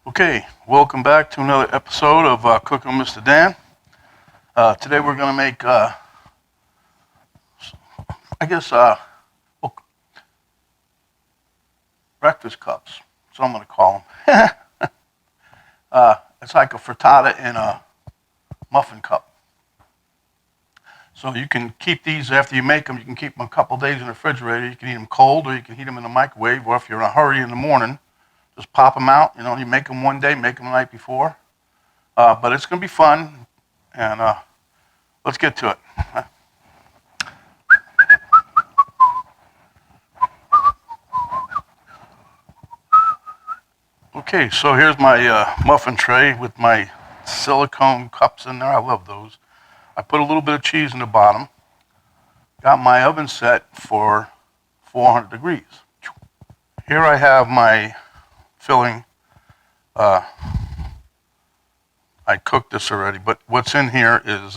Okay, welcome back to another episode of Cooking with Mr. Dan. Today we're going to make, I guess, well, breakfast cups. So I'm going to call them. It's like a frittata in a muffin cup. So you can keep these after you make them. You can keep them a couple days in the refrigerator. You can eat them cold, or you can heat them in the microwave. Or if you're in a hurry in the morning, just pop them out. You make them one day, make them the night before. But it's going to be fun, and let's get to it. Okay, so here's my muffin tray with my silicone cups in there. I love those. I put a little bit of cheese in the bottom. Got my oven set for 400 degrees. Here I have my filling. I cooked this already, but what's in here is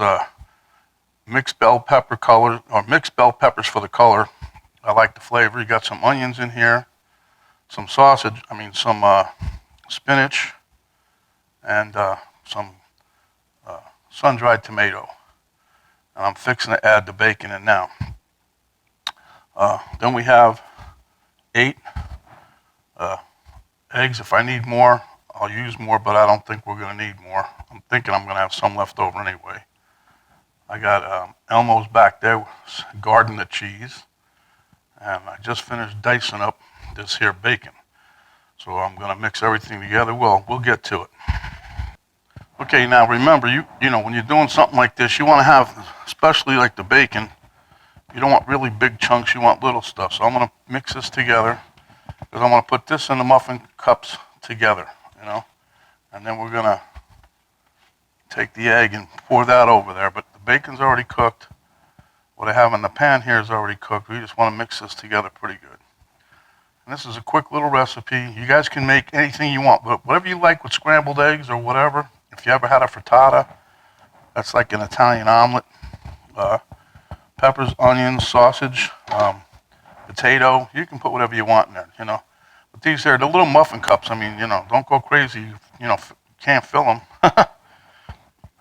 mixed bell pepper color, or mixed bell peppers for the color. I like the flavor. You got some onions in here, some some spinach, and some sun-dried tomato. And I'm fixing to add the bacon in now. Then we have 8 eggs. If I need more, I'll use more, but I don't think we're going to need more. I'm thinking I'm going to have some left over anyway. I got Elmo's back there guarding the cheese, and I just finished dicing up this here bacon. So I'm going to mix everything together. Well, we'll get to it. Okay, now remember, when you're doing something like this, you want to have, especially like the bacon, you don't want really big chunks, you want little stuff. So I'm going to mix this together, because I'm going to put this in the muffin cups together, and then we're going to take the egg and pour that over there. But the bacon's already cooked. What I have in the pan here is already cooked. We just want to mix this together pretty good. And this is a quick little recipe. You guys can make anything you want, but whatever you like with scrambled eggs or whatever. If you ever had a frittata, that's like an Italian omelet. Peppers, onions, sausage, potato. You can put whatever you want in there, But these are the little muffin cups. Don't go crazy. Can't fill them.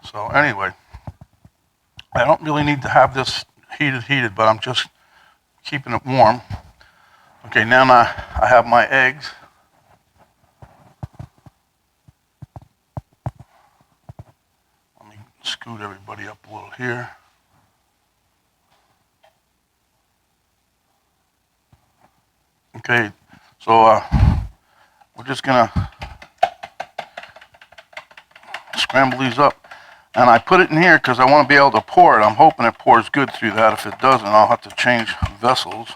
So anyway, I don't really need to have this heated, but I'm just keeping it warm. Okay, now I have my eggs. Let me scoot everybody up a little here. Okay, so we're just gonna scramble these up. And I put it in here because I want to be able to pour it. I'm hoping it pours good through that. If it doesn't, I'll have to change vessels.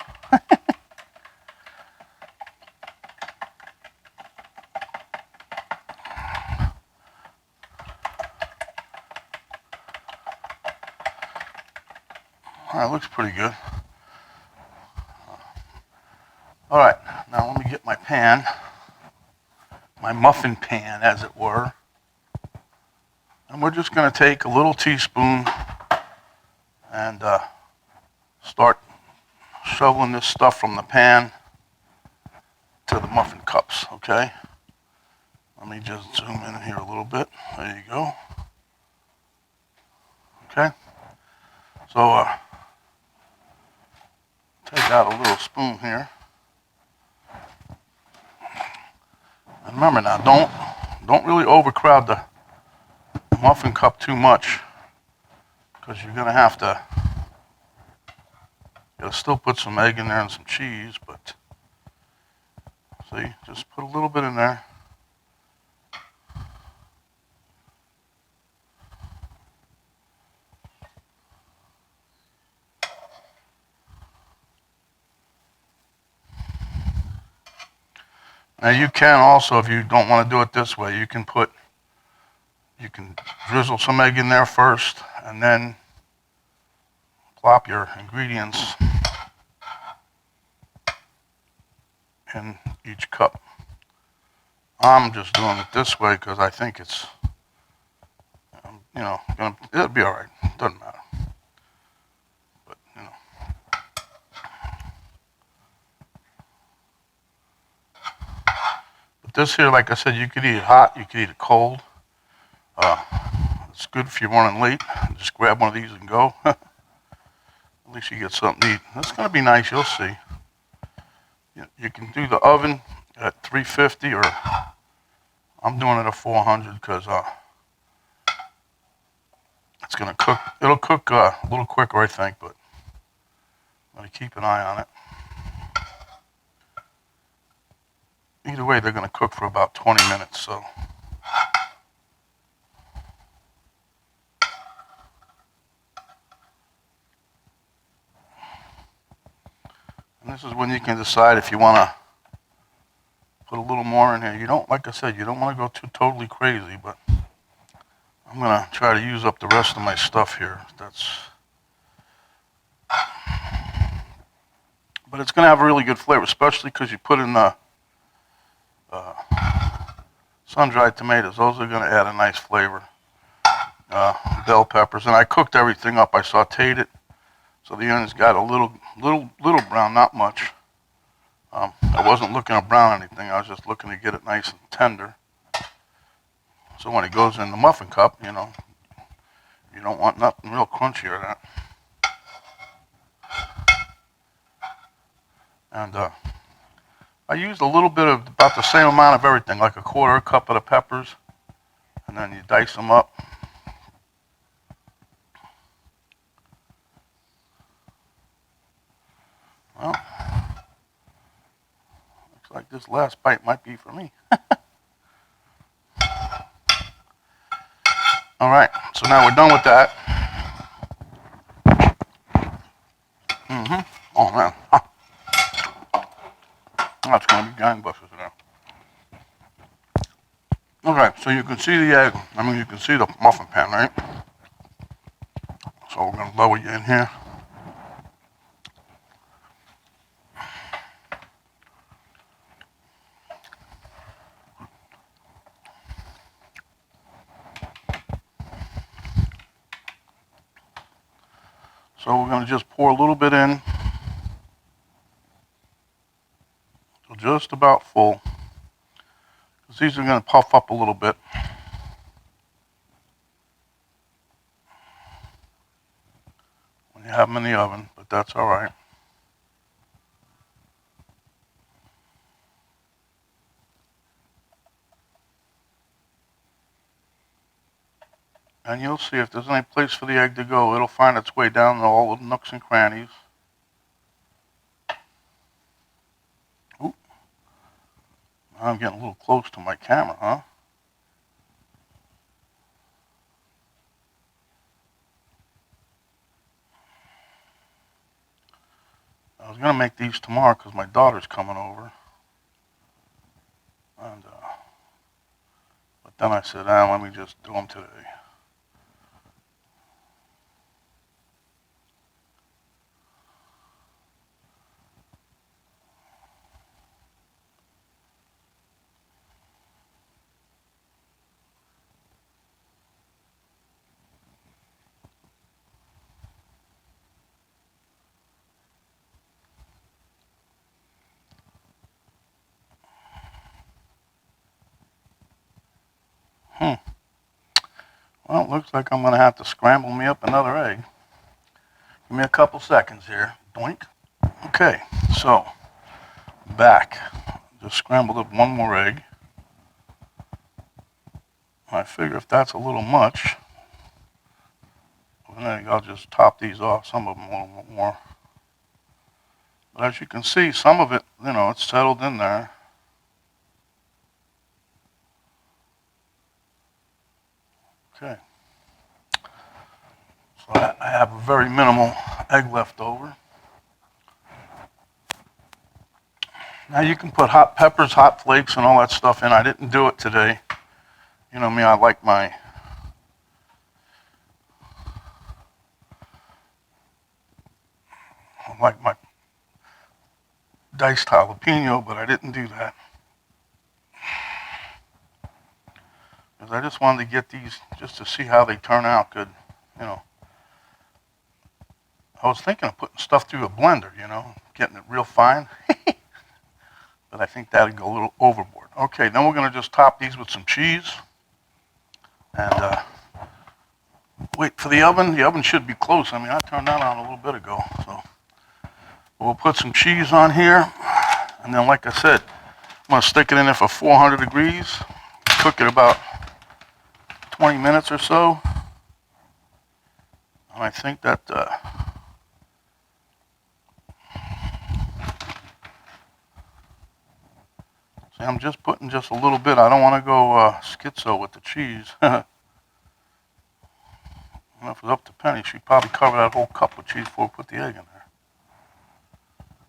All right, looks pretty good. All right, now let me get my pan, my muffin pan, as it were. And we're just going to take a little teaspoon and start shoveling this stuff from the pan to the muffin cups, okay? Let me just zoom in here a little bit. There you go. Okay? So take out a little spoon here. And remember now, don't really overcrowd the muffin cup too much, because you're going to have to, still put some egg in there and some cheese, but see, just put a little bit in there. Now you can also, if you don't want to do it this way, you can drizzle some egg in there first, and then plop your ingredients in each cup. I'm just doing it this way because I think it's, it'll be all right. Doesn't matter. But, this here, like I said, you could eat it hot, you could eat it cold. It's good if you're running late. Just grab one of these and go. At least you get something to eat. It's going to be nice, you'll see. You can do the oven at 350, or I'm doing it at 400 because it's going to cook. It'll cook a little quicker, I think, but I'm going to keep an eye on it. Either way, they're going to cook for about 20 minutes, so. And this is when you can decide if you want to put a little more in here. You don't, like I said, you don't want to go too totally crazy, but I'm going to try to use up the rest of my stuff here. But it's going to have a really good flavor, especially because you put in the sun-dried tomatoes. Those are going to add a nice flavor. Bell peppers, and I cooked everything up. I sauteed it, so the onions got a little brown, not much. I wasn't looking to brown anything. I was just looking to get it nice and tender. So when it goes in the muffin cup, you know, you don't want nothing real crunchy or that. And I used a little bit of about the same amount of everything, like a quarter cup of the peppers, and then you dice them up. Well, looks like this last bite might be for me. All right, so now we're done with that. Oh man, that's gonna be gangbusters now. Okay, so you can see the egg. I mean, you can see the muffin pan, right? So we're gonna lower you in here. So we're gonna just pour a little bit in. So just about full. Because these are gonna puff up a little bit. When you have them in the oven, but that's all right. And you'll see if there's any place for the egg to go, it'll find its way down to all the nooks and crannies. Ooh. I'm getting a little close to my camera, huh? I was going to make these tomorrow because my daughter's coming over. And, but then I said, let me just do them today. Well, it looks like I'm going to have to scramble me up another egg. Give me a couple seconds here. Doink. Okay, so back. Just scrambled up one more egg. I figure if that's a little much, then I'll just top these off, some of them a little bit more. But as you can see, some of it, you know, it's settled in there. Okay. So I have a very minimal egg left over. Now you can put hot peppers, hot flakes, and all that stuff in. I didn't do it today. You know me, I like my diced jalapeno, but I didn't do that. Because I just wanted to get these just to see how they turn out good, you know. I was thinking of putting stuff through a blender, you know, getting it real fine. But I think that would go a little overboard. Okay, then we're going to just top these with some cheese. And wait for the oven. The oven should be close. I mean, I turned that on a little bit ago. So we'll put some cheese on here. And then, like I said, I'm going to stick it in there for 400 degrees. Cook it about 20 minutes or so. And I think that see, I'm just putting just a little bit. I don't want to go schizo with the cheese. If it was up to Penny, she'd probably cover that whole cup with cheese before we put the egg in there.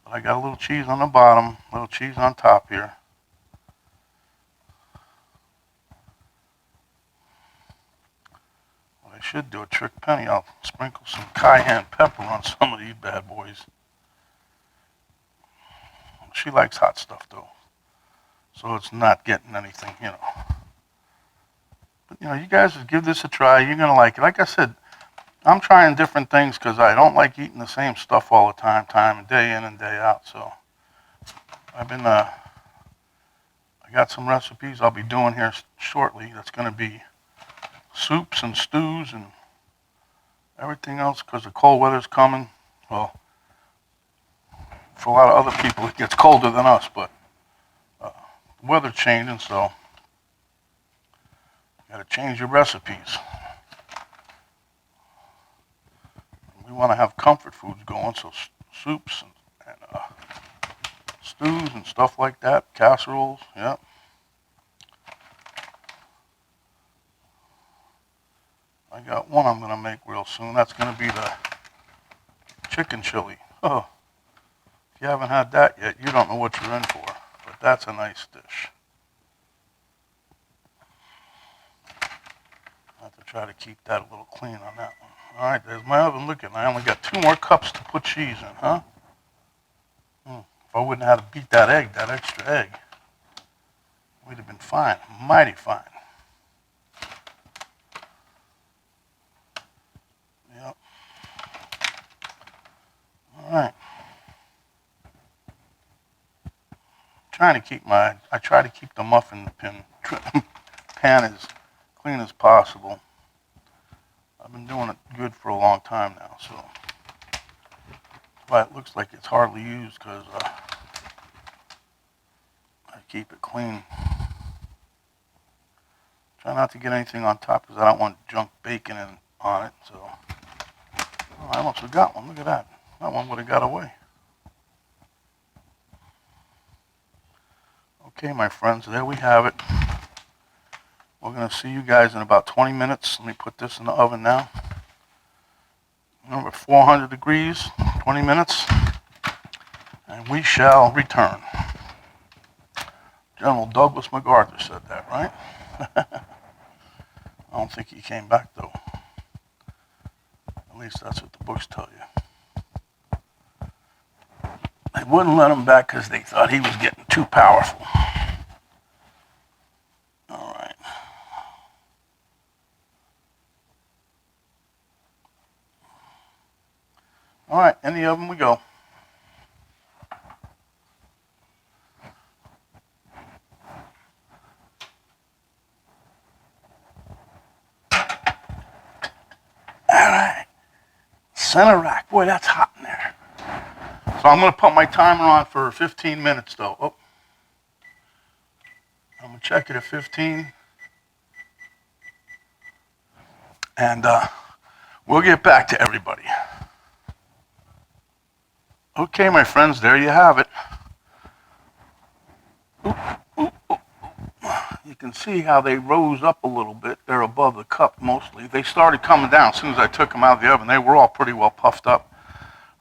But I got a little cheese on the bottom, a little cheese on top here. What I should do, a trick Penny, I'll sprinkle some cayenne pepper on some of these bad boys. She likes hot stuff though, so it's not getting anything, you know. But you know, you guys just give this a try. You're gonna like it. Like I said, I'm trying different things because I don't like eating the same stuff all the time, day in and day out. So I've been, I got some recipes I'll be doing here shortly. That's gonna be soups and stews and everything else because the cold weather's coming. Well, for a lot of other people, it gets colder than us, but the weather's changing, so you gotta change your recipes. We want to have comfort foods going, so soups and stews and stuff like that, casseroles, yeah. I got one I'm gonna make real soon. That's gonna be the chicken chili. Oh, if you haven't had that yet, you don't know what you're in for, but that's a nice dish. I have to try to keep that a little clean on that one. All right, there's my oven looking. I only got 2 more cups to put cheese in, huh? If I wouldn't have had to beat that egg, that extra egg, we'd have been fine, mighty fine. Yep. All right. I try to keep the muffin pan as clean as possible. I've been doing it good for a long time now, so that's why it looks like it's hardly used because I keep it clean. Try not to get anything on top because I don't want junk bacon on it. So oh, I almost forgot one. Look at that. That one would have got away. Okay, my friends, there we have it. We're going to see you guys in about 20 minutes. Let me put this in the oven now. Remember, 400 degrees, 20 minutes, and we shall return. General Douglas MacArthur said that, right? I don't think he came back, though. At least that's what the books tell you. They wouldn't let him back because they thought he was getting too powerful. All right, in the oven we go. All right, center rack. Boy, that's hot in there. So I'm going to put my timer on for 15 minutes, though. Oh, I'm going to check it at 15. And we'll get back to everybody. Okay, my friends, there you have it. You can see how they rose up a little bit. They're above the cup mostly. They started coming down as soon as I took them out of the oven. They were all pretty well puffed up.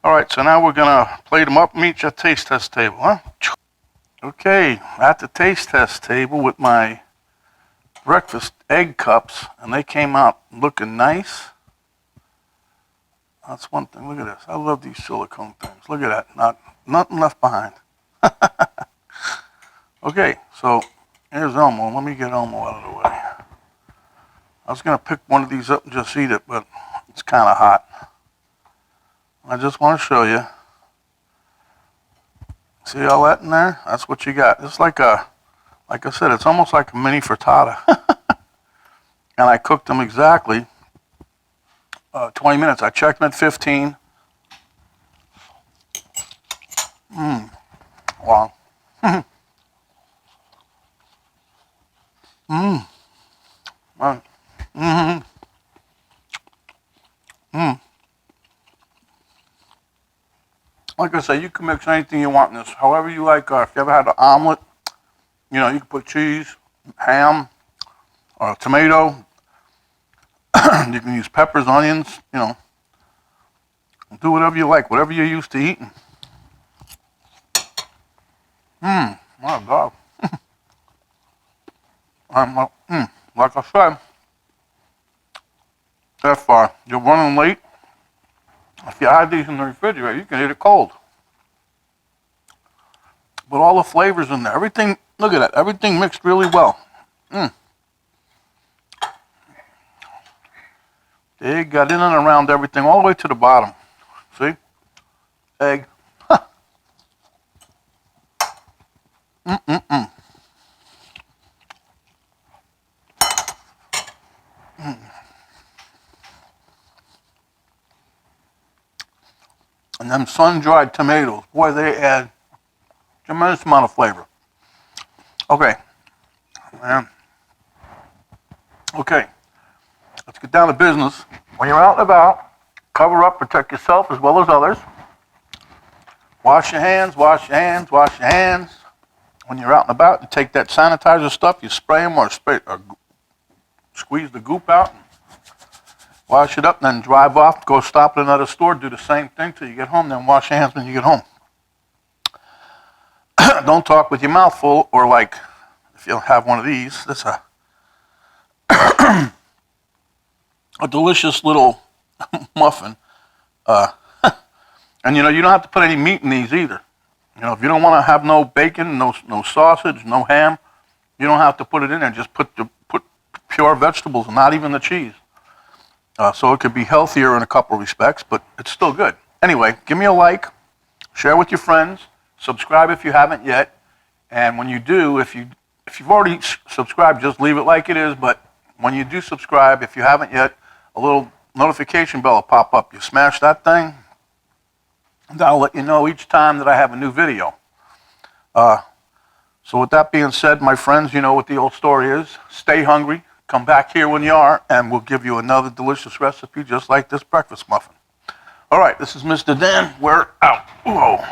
All right, so now we're going to plate them up and meet your taste test table, huh? Okay, at the taste test table with my breakfast egg cups, and they came out looking nice. That's one thing. Look at this. I love these silicone things. Look at that. Nothing left behind. Okay, so here's Elmo. Let me get Elmo out of the way. I was going to pick one of these up and just eat it, but it's kind of hot. I just want to show you. See all that in there? That's what you got. It's like a Like I said, it's almost like a mini frittata. And I cooked them exactly 20 minutes. I checked them at 15. Wow. Like I say, you can mix anything you want in this, however you like. If you ever had an omelet, you know, you can put cheese, ham, or a tomato. You can use peppers, onions, you know. Do whatever you like, whatever you're used to eating. My God. Like I said, that far. You're running late. If you hide these in the refrigerator, you can eat it cold. But all the flavors in there, everything, look at that, everything mixed really well. They got in and around everything, all the way to the bottom. See? Egg. And them sun-dried tomatoes, boy, they add tremendous amount of flavor. Okay, man. Okay, let's get down to business. When you're out and about, cover up, protect yourself as well as others. Wash your hands, wash your hands, wash your hands. When you're out and about, you take that sanitizer stuff, you spray them or squeeze the goop out. Wash it up, then drive off, go stop at another store, do the same thing till you get home, then wash your hands when you get home. Don't talk with your mouth full, or like, if you have one of these, that's a delicious little muffin. And you know, you don't have to put any meat in these either. You know, if you don't want to have no bacon, no sausage, no ham, you don't have to put it in there. Just put pure vegetables, not even the cheese. So it could be healthier in a couple of respects, but it's still good. Anyway, give me a like, share with your friends, subscribe if you haven't yet, and when you do, if you've already subscribed, just leave it like it is, but when you do subscribe, if you haven't yet, a little notification bell will pop up. You smash that thing, and that'll let you know each time that I have a new video. So with that being said, my friends, you know what the old story is. Stay hungry. Come back here when you are, and we'll give you another delicious recipe just like this breakfast muffin. All right, this is Mr. Dan. We're out. Whoa.